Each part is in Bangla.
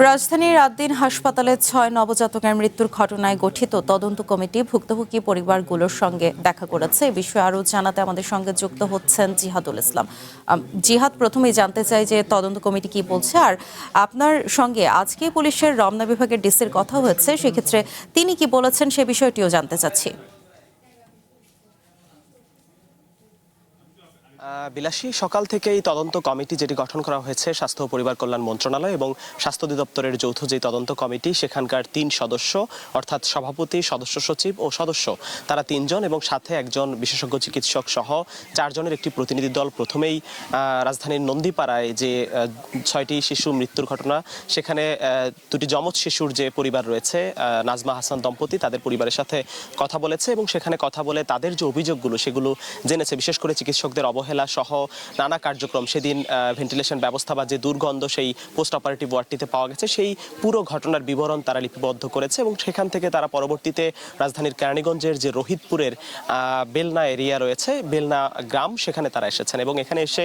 রাজধানীর রাতদিন হাসপাতালে ৬ নবজাতকের মৃত্যুর ঘটনায় গঠিত তদন্ত কমিটি ভুক্তভোগী পরিবারগুলোর সঙ্গে দেখা করেছে। এ বিষয়ে আরও জানাতে আমাদের সঙ্গে যুক্ত হচ্ছেন জিহাদুল ইসলাম। জিহাদ, প্রথমেই জানতে চাই যে তদন্ত কমিটি কি বলছে, আর আপনার সঙ্গে আজকে পুলিশের রমনা বিভাগের ডিসির কথা হয়েছে, সেক্ষেত্রে তিনি কি বলেছেন সে বিষয়টিও জানতে চাচ্ছি। বিলাসী, সকাল থেকেই তদন্ত কমিটি যেটি গঠন করা হয়েছে স্বাস্থ্য ও পরিবার কল্যাণ মন্ত্রণালয় এবং স্বাস্থ্য অধিদপ্তরের যৌথ যে তদন্ত কমিটি, সেখানকার ৩ সদস্য অর্থাৎ সভাপতি, সদস্য সচিব ও সদস্য, তারা ৩ জন এবং সাথে একজন বিশেষজ্ঞ চিকিৎসক সহ ৪ জনের একটি প্রতিনিধি দল প্রথমেই রাজধানীর নন্দীপাড়ায় যে ৬টি শিশু মৃত্যুর ঘটনা, সেখানে দুটি যমজ শিশুর যে পরিবার রয়েছে, নাজমা হাসান দম্পতি, তাদের পরিবারের সাথে কথা বলেছে এবং সেখানে কথা বলে তাদের যে অভিযোগগুলো সেগুলো জেনেছে। বিশেষ করে চিকিৎসকদের অবহেলা সহ নানা কার্যক্রম, সেদিন ভেন্টিলেশন ব্যবস্থা বা যে দুর্গন্ধ সেই পোস্ট অপারেটিভ ওয়ার্ডটিতে পাওয়া গেছে, সেই পুরো ঘটনার বিবরণ তারা লিপিবদ্ধ করেছে এবং সেখান থেকে তারা পরবর্তীতে রাজধানীর কেরানীগঞ্জের যে রোহিতপুরের বেলনা এরিয়া রয়েছে, বেলনা গ্রাম, সেখানে তারা এসেছেন এবং এখানে এসে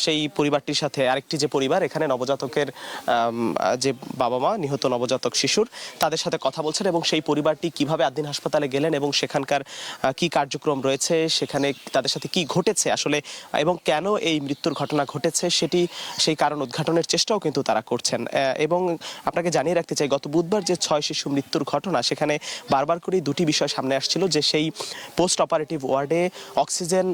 সেই পরিবারটির সাথে আরেকটি যে পরিবার, এখানে নবজাতকের যে বাবা মা নিহত নবজাতক শিশুর, তাদের সাথে কথা বলছেন এবং সেই পরিবারটি কিভাবে আদ্দিন হাসপাতালে গেলেন এবং সেখানকার কি কার্যক্রম রয়েছে, সেখানে তাদের সাথে কি ঘটেছে আসলে এবং কেন এই মৃত্যুর ঘটনা ঘটেছে সেই কারণ উদ্ঘাটনের চেষ্টাও কিন্তু তারা করছেন। এবং আপনাকে জানিয়ে রাখতে চাই, গত বুধবার যে ৬ শিশু মৃত্যুর ঘটনা, সেখানে বারবার করেই দুটি বিষয় সামনে আসছিল, যে সেই পোস্ট অপারেটিভ ওয়ার্ডে অক্সিজেন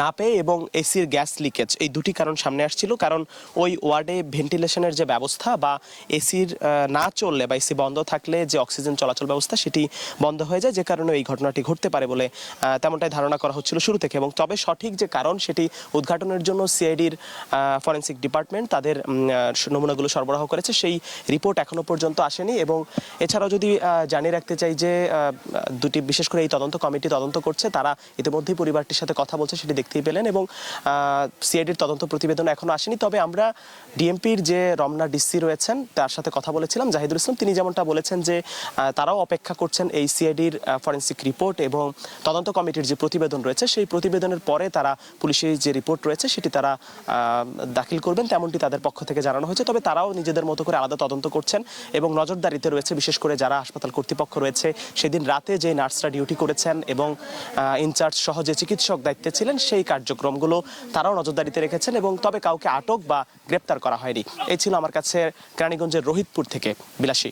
না পেয়ে এবং এসির গ্যাস লিকেজ, এই দুটি কারণ সামনে আসছিল। কারণ ওই ওয়ার্ডে ভেন্টিলেশনের যে ব্যবস্থা বা এসির না চললে বা এসি বন্ধ থাকলে যে অক্সিজেন চলাচল ব্যবস্থা সেটি বন্ধ হয়ে যায়, যে কারণে এই ঘটনাটি ঘটতে পারে বলে তেমনটাই ধারণা করা হচ্ছিল শুরু থেকে। এবং তবে সঠিক যে কারণ সেটি উদ্ঘাটনের জন্য সিআইডির ফরেন্সিক ডিপার্টমেন্ট তাদের নমুনাগুলো সরবরাহ করেছে, সেই রিপোর্ট এখনো পর্যন্ত আসেনি। এবং এছাড়াও যদি জানিয়ে রাখতে চাই যে দুটি, বিশেষ করে এই তদন্ত কমিটি তদন্ত করছে, তারা ইতিমধ্যেই পরিবারটির সাথে কথা বলছে, সেটি দেখতেই পেলেন এবং সিআইডির তদন্ত প্রতিবেদন এখনো আসেনি। তবে আমরা ডিএমপির যে রমনা ডিসি রয়েছেন তার সাথে কথা বলেছিলাম, জাহিদুল ইসলাম, তিনি যেমনটা বলেছেন যে তারাও অপেক্ষা করছেন এই সিআইডির ফরেন্সিক রিপোর্ট এবং তদন্ত কমিটির যে প্রতিবেদন রয়েছে, সেই প্রতিবেদনের পরে তারা পুলিশের যে রিপোর্ট রয়েছে সেটি তারা দাখিল করবেন, তেমনটি তাদের পক্ষ থেকে জানানো হয়েছে। তবে তারাও নিজেদের মতো করে আলাদা তদন্ত করছেন এবং নজরদারিতে রয়েছে, বিশেষ করে যারা হাসপাতাল কর্তৃপক্ষ রয়েছে, সেদিন রাতে যে নার্সরা ডিউটি করেছেন এবং ইনচার্জ সহ যে চিকিৎসক দায়িত্বে ছিলেন, সেই কার্যক্রমগুলো তারাও নজরদারিতে রেখেছেন এবং তবে কাউকে আটক বা গ্রেপ্তার করা হয়নি। এই ছিল আমার কাছে কেরানীগঞ্জের রোহিতপুর থেকে বিলাসী।